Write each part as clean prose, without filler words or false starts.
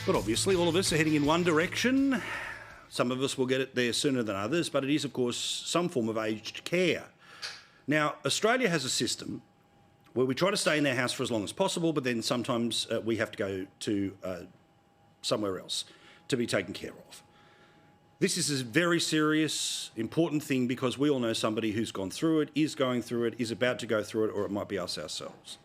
But obviously all of us are heading in one direction. Some of us will get it there sooner than others, but it is, of course, some form of aged care. Now, Australia has a system where we try to stay in our house for as long as possible, but then sometimes we have to go to somewhere else to be taken care of. This is a very serious, important thing because we all know somebody who's gone through it, is going through it, is about to go through it, or it might be us ourselves.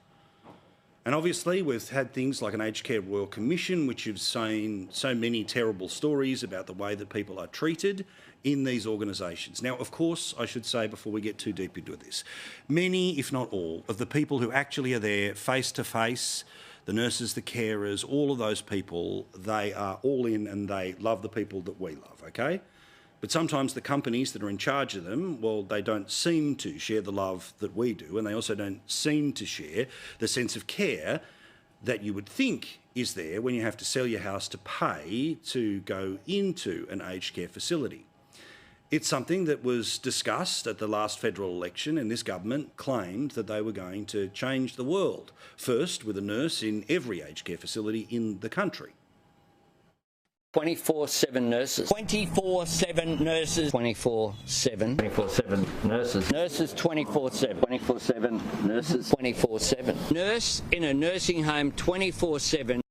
And obviously we've had things like an Aged Care Royal Commission, which have seen so many terrible stories about the way that people are treated in these organisations. Now, of course, I should say before we get too deep into this, many, if not all, of the people who actually are there face to face, the nurses, the carers, all of those people, they are all in and they love the people that we love, okay? But sometimes the companies that are in charge of them, well, they don't seem to share the love that we do, and they also don't seem to share the sense of care that you would think is there when you have to sell your house to pay to go into an aged care facility. It's something that was discussed at the last federal election, and this government claimed that they were going to change the world, first with a nurse in every aged care facility in the country. 24/7 nurses. 24/7 nurses. 24/7. 24/7 nurses. Nurses 24/7. 24/7 nurses. 24/7. Nurse in a nursing home 24/7.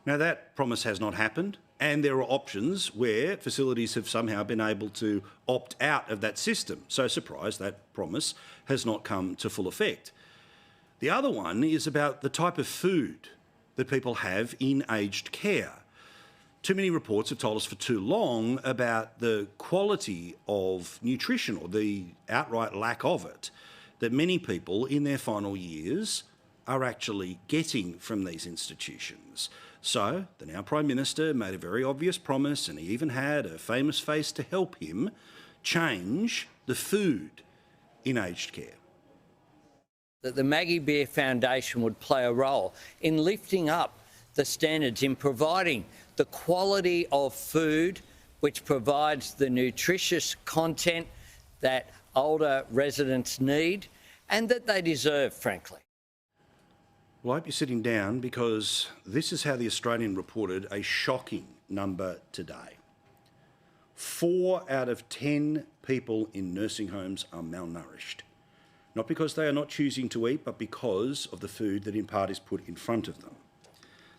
Now that promise has not happened, and there are options where facilities have somehow been able to opt out of that system. So surprise, that promise has not come to full effect. The other one is about the type of food that people have in aged care. Too many reports have told us for too long about the quality of nutrition, or the outright lack of it, that many people in their final years are actually getting from these institutions. So the now Prime Minister made a very obvious promise, and he even had a famous face to help him change the food in aged care. That the Maggie Beer Foundation would play a role in lifting up the standards, in providing the quality of food which provides the nutritious content that older residents need and that they deserve, frankly. Well, I hope you're sitting down, because this is how the Australian reported a shocking number today. 4 out of 10 people in nursing homes are malnourished. Not because they are not choosing to eat, but because of the food that in part is put in front of them.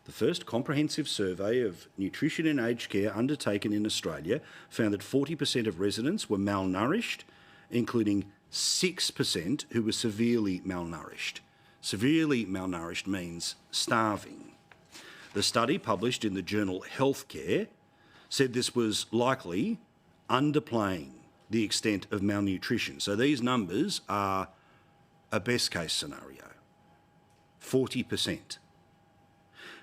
The first comprehensive survey of nutrition in aged care undertaken in Australia found that 40% of residents were malnourished, including 6% who were severely malnourished. Severely malnourished means starving. The study, published in the journal Healthcare, said this was likely underplaying the extent of malnutrition. So these numbers are a best-case scenario, 40%.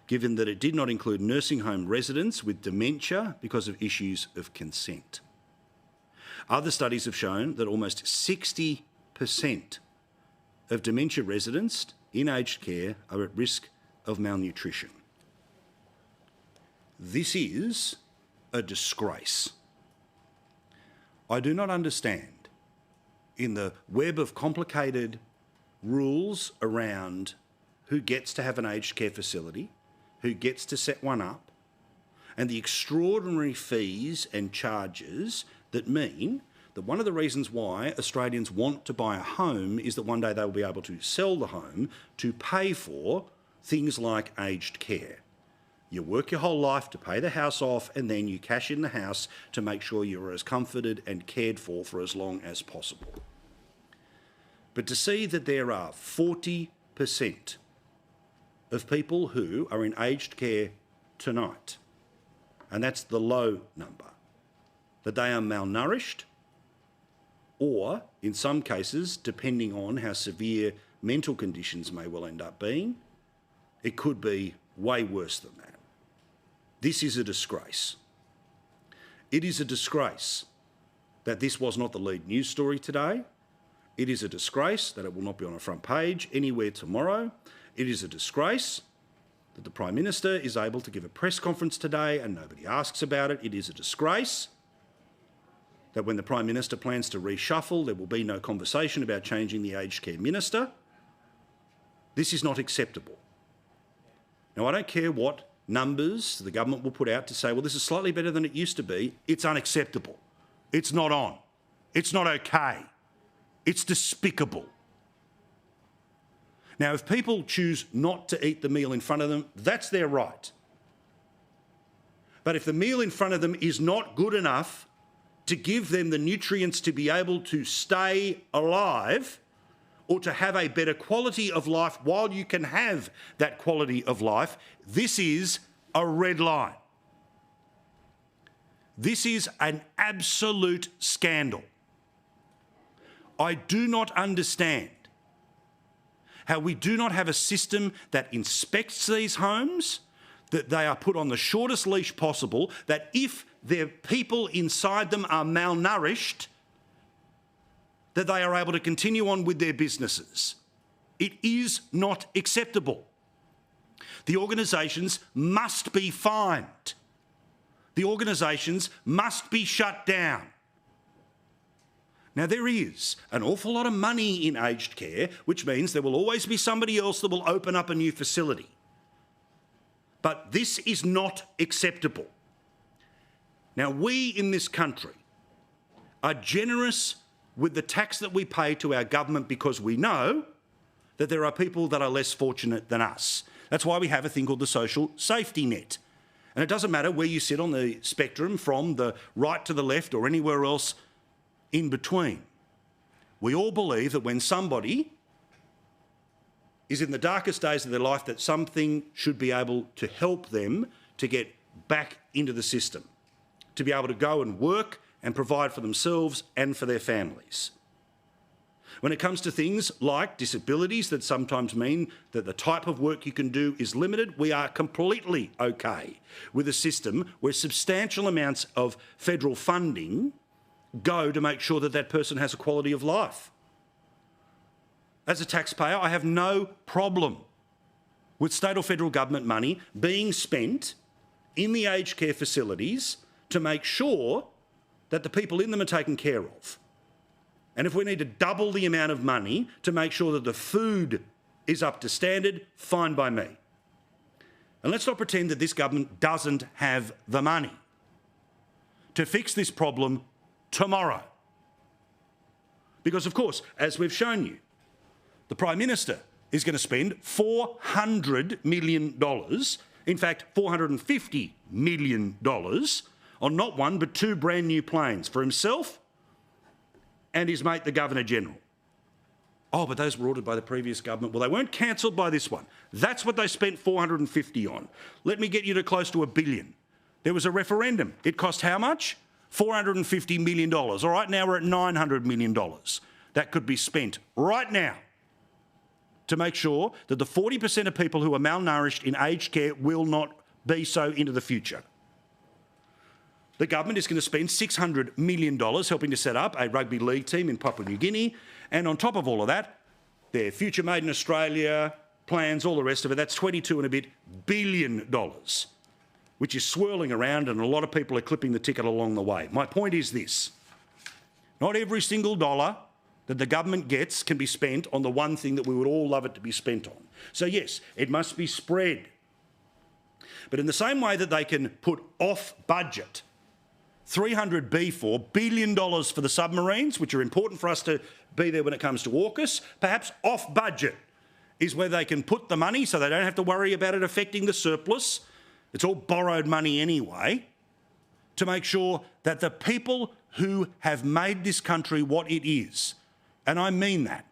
Given that it did not include nursing home residents with dementia because of issues of consent. Other studies have shown that almost 60% of dementia residents in aged care are at risk of malnutrition. This is a disgrace. I do not understand, in the web of complicated rules around who gets to have an aged care facility, who gets to set one up, and the extraordinary fees and charges that mean that one of the reasons why Australians want to buy a home is that one day they will be able to sell the home to pay for things like aged care. You work your whole life to pay the house off, and then you cash in the house to make sure you're as comforted and cared for as long as possible. But to see that there are 40% of people who are in aged care tonight, and that's the low number, that they are malnourished, or in some cases, depending on how severe mental conditions may well end up being, it could be way worse than that. This is a disgrace. It is a disgrace that this was not the lead news story today. It is a disgrace that it will not be on a front page anywhere tomorrow. It is a disgrace that the Prime Minister is able to give a press conference today and nobody asks about it. It is a disgrace that when the Prime Minister plans to reshuffle, there will be no conversation about changing the aged care minister. This is not acceptable. Now, I don't care what numbers the government will put out to say, well, this is slightly better than it used to be, it's unacceptable. It's not on. It's not okay. It's despicable. Now, if people choose not to eat the meal in front of them, that's their right. But if the meal in front of them is not good enough to give them the nutrients to be able to stay alive or to have a better quality of life while you can have that quality of life, this is a red line. This is an absolute scandal. I do not understand how we do not have a system that inspects these homes, that they are put on the shortest leash possible, that if their people inside them are malnourished, that they are able to continue on with their businesses. It is not acceptable. The organisations must be fined. The organisations must be shut down. Now, there is an awful lot of money in aged care, which means there will always be somebody else that will open up a new facility. But this is not acceptable. Now, we in this country are generous with the tax that we pay to our government because we know that there are people that are less fortunate than us. That's why we have a thing called the social safety net. And it doesn't matter where you sit on the spectrum, from the right to the left or anywhere else in between. We all believe that when somebody is in the darkest days of their life, that something should be able to help them to get back into the system, to be able to go and work and provide for themselves and for their families. When it comes to things like disabilities that sometimes mean that the type of work you can do is limited, we are completely okay with a system where substantial amounts of federal funding go to make sure that that person has a quality of life. As a taxpayer, I have no problem with state or federal government money being spent in the aged care facilities to make sure that the people in them are taken care of. And if we need to double the amount of money to make sure that the food is up to standard, fine by me. And let's not pretend that this government doesn't have the money to fix this problem tomorrow. Because, of course, as we've shown you, the Prime Minister is going to spend $400 million, in fact, $450 million, on not one but two brand new planes for himself and his mate, the Governor-General. Oh, but those were ordered by the previous government. Well, they weren't cancelled by this one. That's what they spent $450 on. Let me get you to close to $1 billion. There was a referendum. It cost how much? $450 million. All right, now we're at $900 million. That could be spent right now to make sure that the 40% of people who are malnourished in aged care will not be so into the future. The government is going to spend $600 million helping to set up a rugby league team in Papua New Guinea. And on top of all of that, their Future Made in Australia plans, all the rest of it, that's $22 and a bit billion, which is swirling around, and a lot of people are clipping the ticket along the way. My point is this: not every single dollar that the government gets can be spent on the one thing that we would all love it to be spent on. So yes, it must be spread. But in the same way that they can put off budget $304 billion for the submarines, which are important for us to be there when it comes to AUKUS, perhaps off budget is where they can put the money so they don't have to worry about it affecting the surplus. It's all borrowed money anyway, to make sure that the people who have made this country what it is, and I mean that,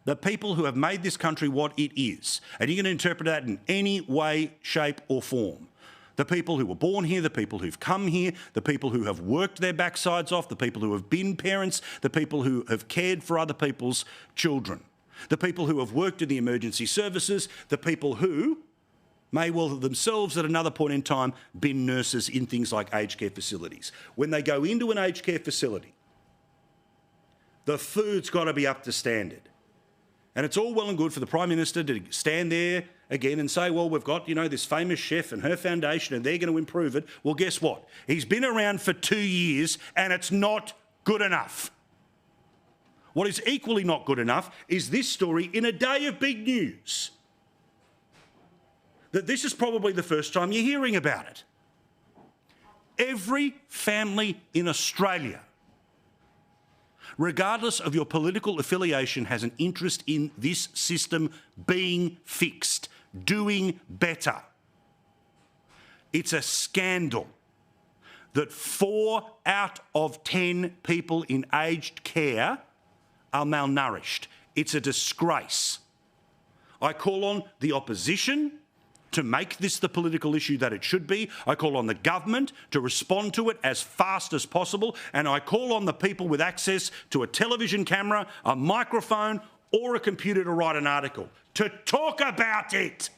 the people who have made this country what it is, and you can interpret that in any way, shape or form. The people who were born here, the people who've come here, the people who have worked their backsides off, the people who have been parents, the people who have cared for other people's children, the people who have worked in the emergency services, the people who may well have themselves at another point in time been nurses in things like aged care facilities. When they go into an aged care facility, the food's got to be up to standard. And it's all well and good for the Prime Minister to stand there again and say, well, we've got, this famous chef and her foundation and they're going to improve it. Well, guess what? He's been around for 2 years and it's not good enough. What is equally not good enough is this story in a day of big news. that this is probably the first time you're hearing about it. Every family in Australia, regardless of your political affiliation, has an interest in this system being fixed, doing better. It's a scandal that 4 out of 10 people in aged care are malnourished. It's a disgrace. I call on the opposition to make this the political issue that it should be. I call on the government to respond to it as fast as possible. And I call on the people with access to a television camera, a microphone, or a computer to write an article to talk about it.